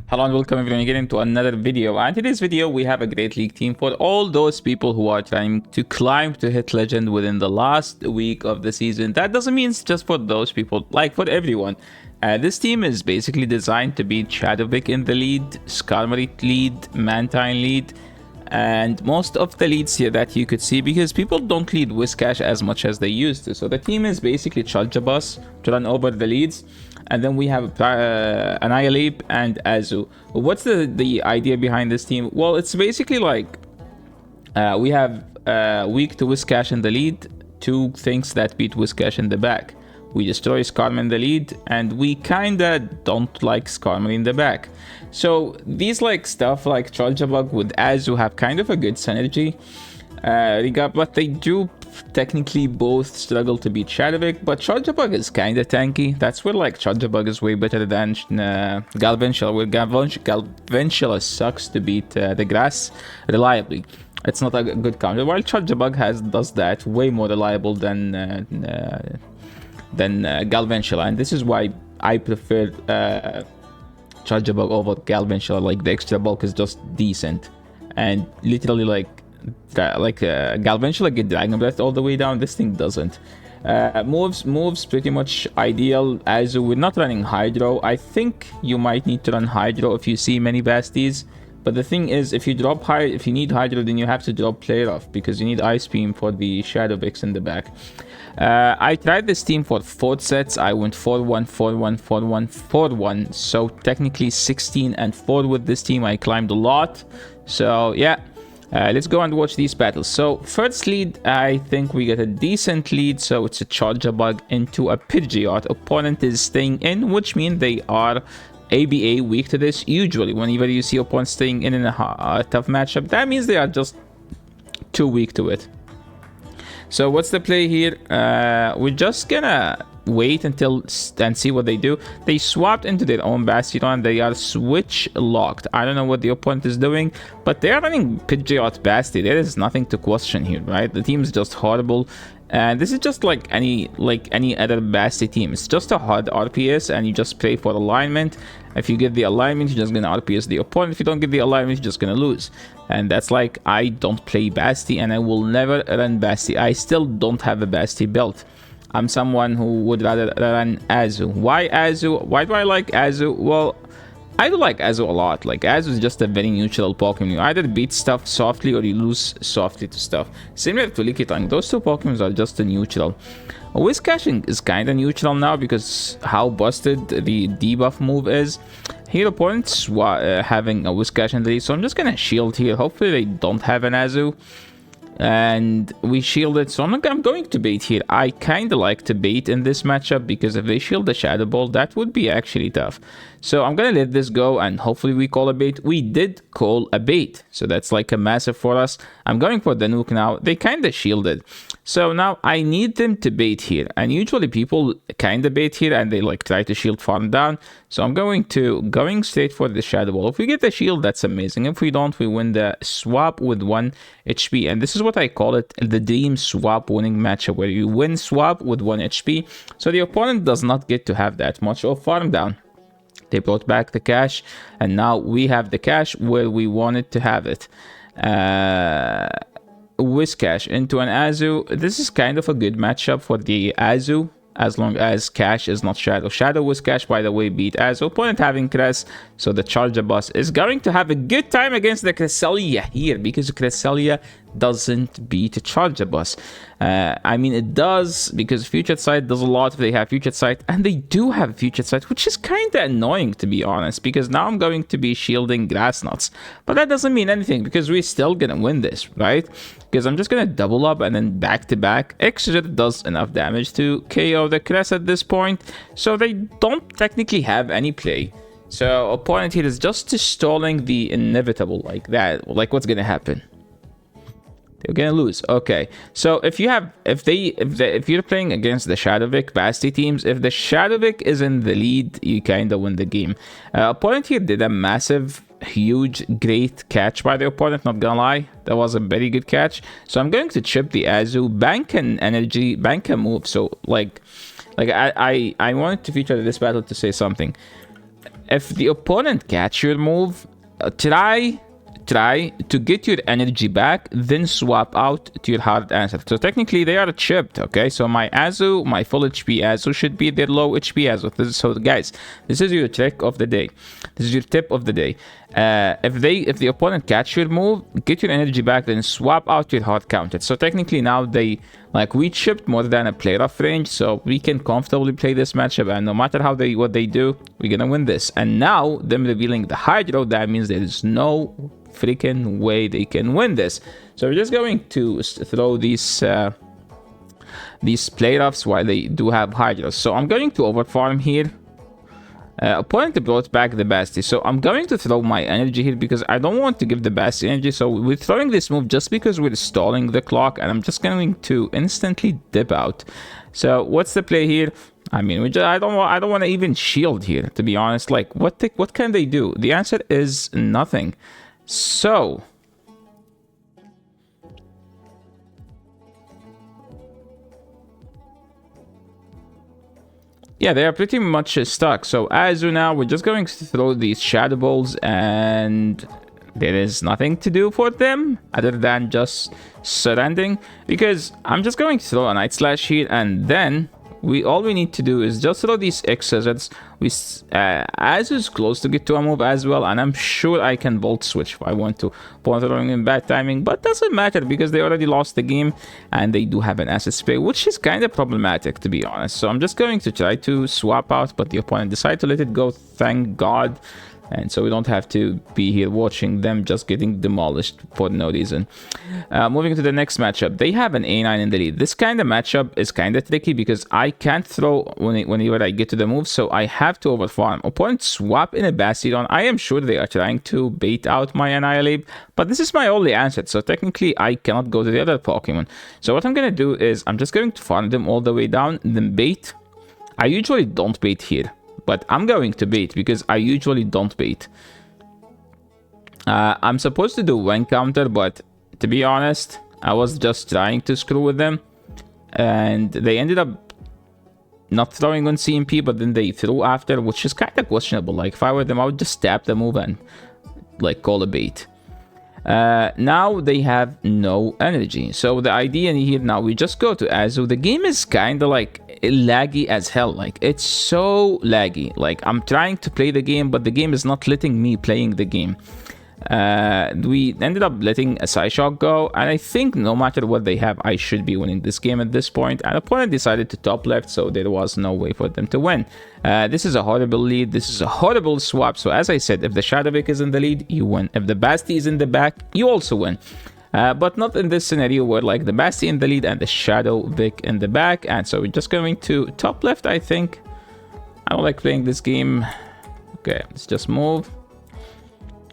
Hello and welcome everyone again into another video. And in today's video we have a great league team for all those people who are trying to climb to hit legend within the last week of the season. That doesn't mean it's just for those people, like for everyone. This team is basically designed to beat Shadowvic in the lead, Skarmory lead, Mantine lead, and most of the leads here that you could see, because people don't lead Whiscash as much as they used to. So the team is basically Charjabus to run over the leads, and then we have Annihilate and Azu. What's the idea behind this team? Well, it's basically like we have weak to Whiscash in the lead, two things that beat Whiscash in the back. We destroy Skarmory in the lead, and we kinda don't like Skarmory in the back. So these like stuff like Charjabug with Azu have kind of a good synergy. But they do technically both struggle to beat Shadowvic, but Charjabug is kinda tanky. That's where like Charjabug is way better than Galvantula, where Galvantula sucks to beat the grass reliably. It's not a good counter, while Charjabug does that way more reliable than Galvantula, and this is why I prefer Charjabug over Galvantula. Like the extra bulk is just decent, and literally like Galvantula get Dragon Breath all the way down. This thing doesn't. Moves pretty much ideal. Azu, we're not running Hydro. I think you might need to run Hydro if you see many Basties. But the thing is, if you need Hydro, then you have to drop Player Off, because you need Ice Beam for the Shadowvics in the back. I tried this team for 4 sets. I went 4-1, 4-1, 4-1, 4-1. So technically 16 and 4 with this team. I climbed a lot. So yeah, let's go and watch these battles. So first lead, I think we get a decent lead. So it's a Charjabug into a Pidgeot. Opponent is staying in, which means they are ABA weak to this. Usually whenever you see opponents staying in a tough matchup, that means they are just too weak to it. So what's the play here? We're just gonna wait until and see what they do. They swapped into their own Bastion. They are switch locked. I don't know what the opponent is doing, but they are running Pidgeot Bastion. There is nothing to question here, right? The team is just horrible. And this is just like any other Basti team. It's just a hard RPS, and you just play for alignment. If you get the alignment, you're just gonna RPS the opponent. If you don't get the alignment, you're just gonna lose. And that's like, I don't play Basti, and I will never run Basti. I still don't have a Basti build. I'm someone who would rather run Azu. Why Azu? Why do I like Azu? Well, I do like Azu a lot. Like, Azu is just a very neutral Pokemon. You either beat stuff softly or you lose softly to stuff. Similar to Lickitung, those two Pokemon are just a neutral. Whiscashing is kinda neutral now because how busted the debuff move is. Here opponents having a Whiscash in the lead, so I'm just gonna shield here. Hopefully they don't have an Azu. And we shielded, so I'm going to bait here. I kind of like to bait in this matchup, because if they shield the Shadow Ball, that would be actually tough. So I'm gonna let this go, and hopefully we call a bait. We did call a bait, so that's like a massive for us. I'm going for the nuke now. They kind of shielded, so now I need them to bait here, and usually people kind of bait here and they like try to shield farm down. So I'm going straight for the Shadow Ball. If we get the shield, that's amazing. If we don't, we win the swap with 1 HP, and this is what I call it, the dream swap winning matchup, where you win swap with 1 HP, so the opponent does not get to have that much of farm down. They brought back the cash, and now we have the cash where we wanted to have it. Whiscash into an Azu. This is kind of a good matchup for the Azu, as long as Cash is not Shadow. Shadow Whiscash, by the way, beat Azu. Opponent having Cress, so the Charjabus is going to have a good time against the Cresselia here, because Cresselia doesn't beat Charjabus. I mean, it does, because Future Sight does a lot if they have Future Sight, and they do have Future Sight, which is kind of annoying, to be honest, because now I'm going to be shielding Grass Nuts. But that doesn't mean anything, because we're still gonna win this, right? Because I'm just gonna double up and then back to back. Exit does enough damage to KO the Cress at this point, so they don't technically have any play. So opponent here is just stalling the inevitable, like that. Like, what's gonna happen? They're gonna lose. Okay, so if you're playing against the Shadowvic Basti teams, if the Shadowvic is in the lead, you kind of win the game. Opponent here did a massive, huge, great catch by the opponent. Not gonna lie, that was a very good catch. So I'm going to chip the Azu, bank an energy, bank a move. So like I wanted to feature this battle to say something. if the opponent catch your move, try to get your energy back, then swap out to your hard answer. So technically they are chipped, okay? So my Azu, my full HP Azu should be their low HP Azu. So guys, this is your trick of the day. This is your tip of the day. If the opponent catch your move, get your energy back, then swap out your hard counter. So technically now we chipped more than a player of range, so we can comfortably play this matchup, and no matter what they do, we're gonna win this. And now them revealing the hydro, that means there is no freaking way they can win this. So we're just going to throw these play-offs while they do have hydros. So I'm going to overfarm here. Opponent brought back the Basti, so I'm going to throw my energy here because I don't want to give the Basti energy. So we're throwing this move just because we're stalling the clock, and I'm just going to instantly dip out. So what's the play here? I mean, I don't want to even shield here, to be honest. Like, what can they do? The answer is nothing. So yeah, they are pretty much stuck. So as of now, we're just going to throw these shadow balls, and there is nothing to do for them other than just surrendering, because I'm just going to throw a Night Slash here, and then all we need to do is just throw these X-Scissors. Azu is close to get to a move as well, and I'm sure I can Volt Switch if I want to. Upon throwing in bad timing, but doesn't matter because they already lost the game, and they do have an asset spray, which is kind of problematic, to be honest. So I'm just going to try to swap out, but the opponent decided to let it go, thank God. And so we don't have to be here watching them just getting demolished for no reason. Moving to the next matchup, they have an A9 in the lead. This kind of matchup is kind of tricky because I can't throw whenever I get to the move, so I have to overfarm. Opponent swap in a Bastion. I am sure they are trying to bait out my Annihilate, but this is my only answer, so technically I cannot go to the other Pokemon. So what I'm going to do is I'm just going to farm them all the way down, then bait. I usually don't bait here, but I'm going to bait because I usually don't bait. I'm supposed to do one counter, but to be honest, I was just trying to screw with them, and they ended up not throwing on CMP, but then they threw after, which is kind of questionable. Like, if I were them, I would just tap the move and like call a bait. Now they have no energy, so the idea here now, we just go to Azu. The game is kind of like laggy as hell. Like, it's so laggy. Like, I'm trying to play the game, but the game is not letting me playing the game. We ended up letting a Psyshock go, and I think no matter what they have, I should be winning this game at this point. And opponent decided to top left, so there was no way for them to win. This is a horrible lead. This is a horrible swap. So as I said, if the Shadow Vic is in the lead, you win. If the Basti is in the back, you also win. But not in this scenario where like the Basti in the lead and the Shadow Vic in the back. And so we're just going to top left, I think. I don't like playing this game. Okay, let's just move.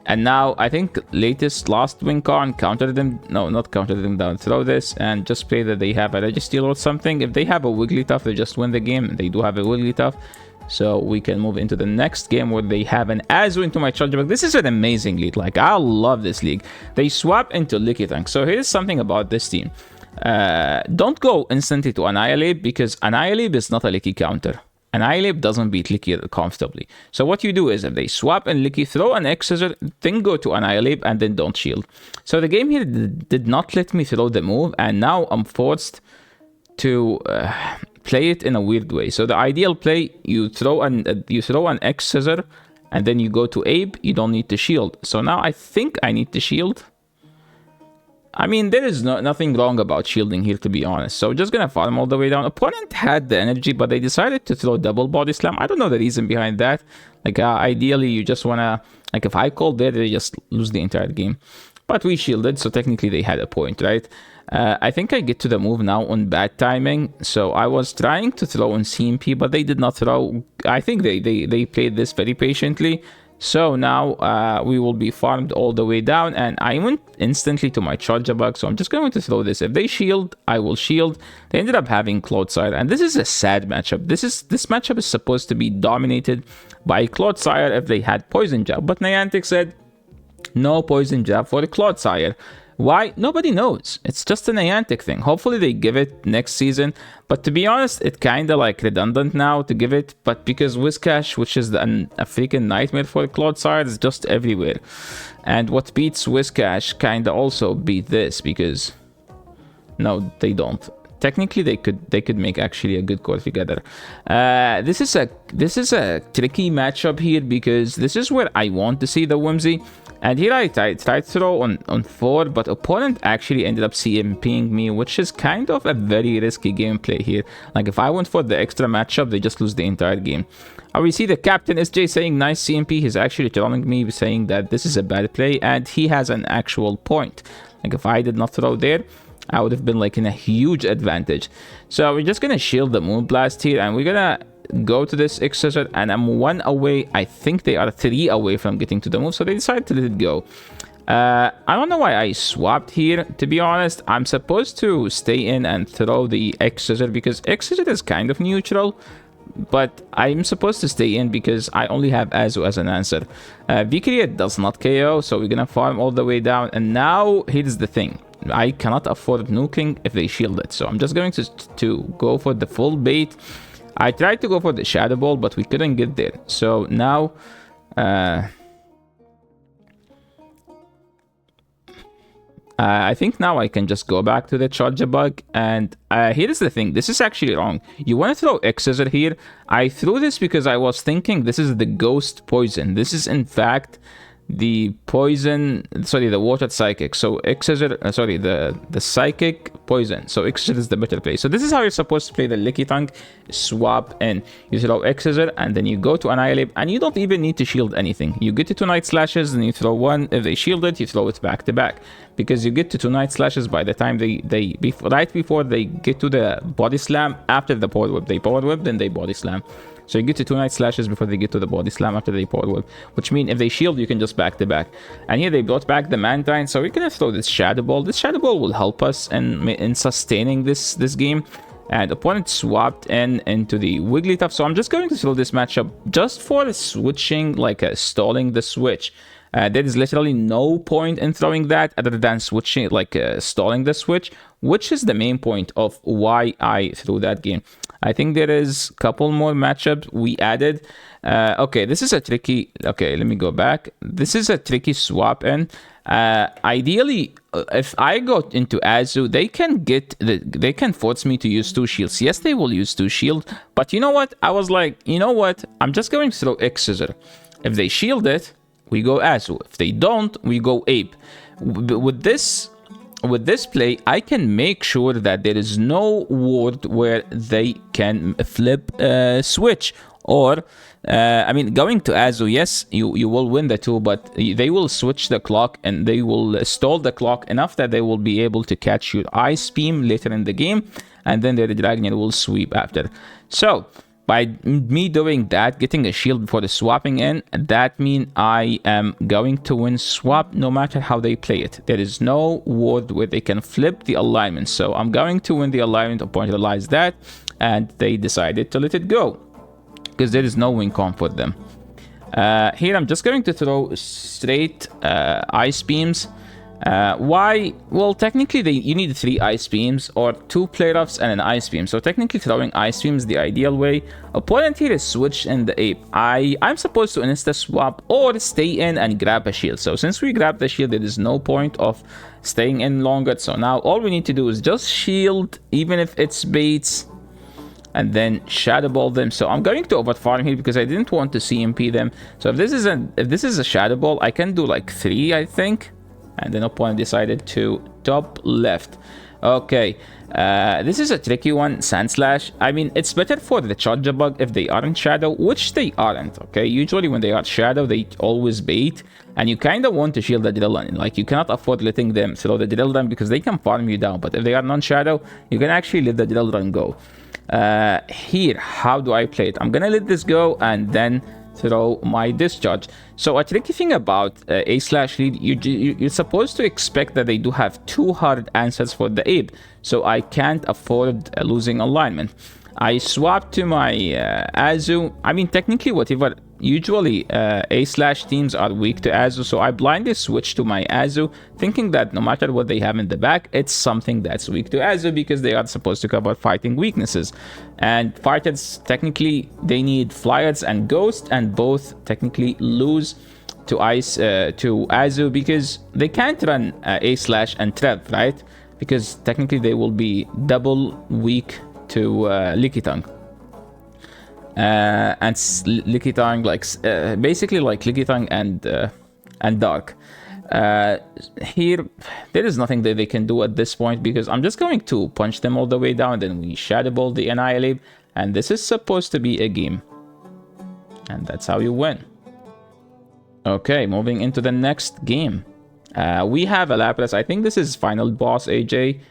And now I think last win con countered them. No, not countered them down. Throw this and just play that they have a Registeel or something. If they have a Wigglytuff, they just win the game. They do have a Wigglytuff. So we can move into the next game where they have an Azu into my Charger Bug. This is an amazing league. Like, I love this league. They swap into Lickitung. So here's something about this team. Don't go instantly to Annihilate, because Annihilate is not a Licky counter. Annihilate doesn't beat Licky comfortably. So what you do is, if they swap and Licky, throw an X-Scissor, then go to Annihilate, and then don't shield. So the game here did not let me throw the move, and now I'm forced to play it in a weird way. So the ideal play, you throw an X-Scissor, and then you go to Abe. You don't need to shield. So now I think I need to shield. I mean, there is nothing wrong about shielding here, to be honest. So just gonna farm all the way down. Opponent had the energy, but they decided to throw double body slam. I don't know the reason behind that. Like, ideally, you just wanna, like, if I call there, they just lose the entire game. But we shielded, so technically they had a point, right? I think I get to the move now on bad timing. So I was trying to throw on CMP, but they did not throw. I think they played this very patiently. So now we will be farmed all the way down, and I went instantly to my Charger Bug. So I'm just going to throw this. If they shield, I will shield. They ended up having Clodsire, and this is a sad matchup. This matchup is supposed to be dominated by Clodsire if they had Poison Jab, but Niantic said no Poison Jab for the Clodsire. Why? Nobody knows. It's just a Niantic thing. Hopefully they give it next season. But to be honest, it's kind of like redundant now to give it. But because Whiscash, which is a freaking nightmare for Clodsire, is just everywhere. And what beats Whiscash kind of also beat this because... No, they don't. Technically, they could make actually a good core together. This is a tricky matchup here because this is where I want to see the Whimsy. And here I tried to throw on 4, but opponent actually ended up CMPing me, which is kind of a very risky gameplay here. Like if I went for the extra matchup, they just lose the entire game. We see the captain SJ saying nice CMP. He's actually trolling me, saying that this is a bad play, and he has an actual point. Like if I did not throw there, I would have been like in a huge advantage. So we're just gonna shield the Moonblast here, and we're gonna go to this X-Scissor, and I'm 1 away. I think they are 3 away from getting to the move, so they decided to let it go. I don't know why I swapped here, to be honest. I'm supposed to stay in and throw the X-Scissor because X-Scissor is kind of neutral, but I'm supposed to stay in because I only have Azu as an answer. Vicreate does not KO, so we're gonna farm all the way down, and now here's the thing. I cannot afford nuking if they shield it, so I'm just going to go for the full bait. I tried to go for the Shadow Ball, but we couldn't get there. So now, I think now I can just go back to the Charger Bug. And here's the thing. This is actually wrong. You want to throw X-Scissor here. I threw this because I was thinking this is the Ghost Poison. This is, in fact, the poison, sorry, the water psychic. So X-Scissor, sorry, the psychic poison. So X-Scissor is the better play. So this is how you're supposed to play the Licky Tongue. Swap and you throw X-Scissor, and then you go to Annihilate, and you don't even need to shield anything. You get to 2 Night Slashes, and you throw 1. If they shield it, you throw it back to back, because you get to 2 Night Slashes by the time right before they get to the Body Slam. After the Power Whip, they Power Whip, then they Body Slam. So you get to 2 Night Slashes before they get to the Body Slam after they Power Whip, which means if they shield, you can just back to back. And here they brought back the Mantine, so we're gonna throw this Shadow Ball. This Shadow Ball will help us in sustaining this game. And opponent swapped into the Wigglytuff, so I'm just going to throw this matchup just for switching, like stalling the switch. There is literally no point in throwing that other than switching, like stalling the switch, which is the main point of why I threw that game. I think there is a couple more matchups we added. Okay, this is a tricky... Okay, let me go back. This is a tricky swap in. Ideally, if I go into Azu, they can force me to use 2 shields. Yes, they will use 2 shield, but you know what? I was like, you know what? I'm just going to throw X-Scissor. If they shield it, we go Azu. If they don't, we go Ape. With this play, I can make sure that there is no ward where they can flip switch. Or, I mean, going to Azu, yes, you will win the 2, but they will switch the clock and they will stall the clock enough that they will be able to catch your Ice Beam later in the game, and then the Dragon will sweep after. So, by me doing that, getting a shield before the swapping in, that means I am going to win swap no matter how they play it. There is no ward where they can flip the alignment. So I'm going to win the alignment. Opponent realized that, and they decided to let it go because there is no win con for them. Here I'm just going to throw straight Ice Beams. Why? Well, technically you need 3 Ice Beams or 2 Play-Roughs and an Ice Beam. So technically throwing Ice Beam is the ideal way. Opponent here is switched in the Ape. I'm supposed to insta swap or stay in and grab a shield. So since we grabbed the shield, there is no point of staying in longer. So now all we need to do is just shield, even if it's baits, and then Shadow Ball them. So I'm going to overfarm here because I didn't want to CMP them. So if this is a Shadow Ball, I can do like 3, I think. And then opponent decided to top left. Okay, this is a tricky one, Sand Slash. I mean, it's better for the Charger Bug if they aren't Shadow, which they aren't, okay? Usually when they are Shadow, they always bait, and you kind of want to shield the Drillbun. Like, you cannot afford letting them throw the Drillbun because they can farm you down, but if they are non-Shadow, you can actually let the Drillbun go. Here, how do I play it? I'm gonna let this go, and then throw my discharge. So a tricky thing about A/Lead, you're supposed to expect that they do have 2 hard answers for the Ape, so I can't afford losing alignment. I swapped to my Azu. I mean, technically, whatever usually A/ teams are weak to Azu, so I blindly switched to my Azu, thinking that no matter what they have in the back, it's something that's weak to Azu because they are supposed to cover fighting weaknesses. And fighters, technically, they need Flyers and Ghost, and both technically lose to Azu because they can't run A/ and Trev, right? Because technically they will be double weak to Lickitung. And Lickitung, like basically like Lickitung and Dark. Here, there is nothing that they can do at this point because I'm just going to punch them all the way down. Then we Shadow Ball the Annihilate, and this is supposed to be a game, and that's how you win. Okay, moving into the next game. We have a Lapras. I think this is final boss AJ.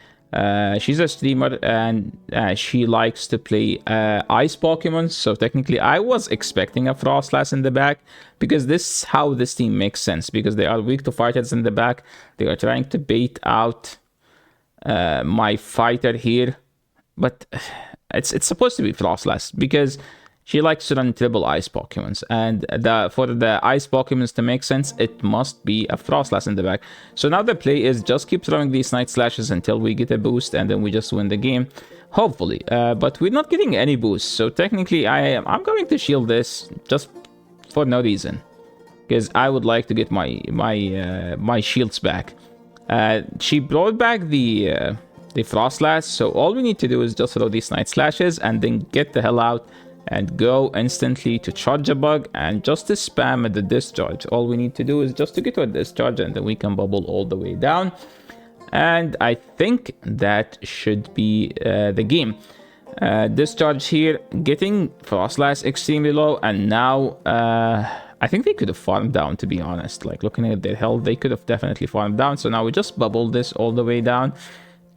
She's a streamer and she likes to play ice Pokemon. So technically I was expecting a Frostlass in the back because this is how this team makes sense, because they are weak to fighters in the back. They are trying to bait out my fighter here, but it's supposed to be Frostlass because she likes to run triple ice Pokemons, and for the ice Pokemons to make sense, it must be a Frostlass in the back. So now the play is just keep throwing these Night Slashes until we get a boost, and then we just win the game, hopefully. But we're not getting any boost, so technically I'm going to shield this just for no reason, because I would like to get my shields back. She brought back the Frostlass, so all we need to do is just throw these Night Slashes and then get the hell out and go instantly to charge a bug and just to spam at the discharge. All we need to do is just to get to a discharge, and then we can bubble all the way down. And I think that should be the game. Discharge here, getting Frostlass extremely low, and now I think they could have farmed down, to be honest. Like, looking at their health, they could have definitely farmed down. So now we just bubble this all the way down.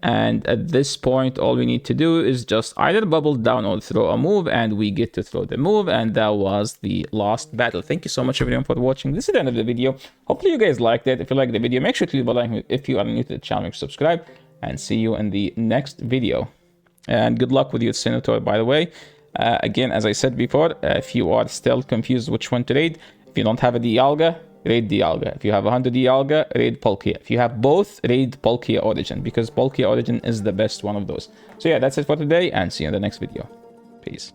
And at this point, all we need to do is just either bubble down or throw a move, and we get to throw the move, and that was the last battle. Thank you so much, everyone, for watching. This is the end of the video. Hopefully you guys liked it. If you liked the video, make sure to leave a like. If you are new to the channel, subscribe, and see you in the next video. And good luck with your Senator, by the way. Again, as I said before, if you are still confused which one to raid, if you don't have a Dialga, raid Dialga. If you have 100 Dialga, raid Palkia. If you have both, raid Palkia Origin, because Palkia Origin is the best one of those. So yeah, that's it for today, and see you in the next video. Peace.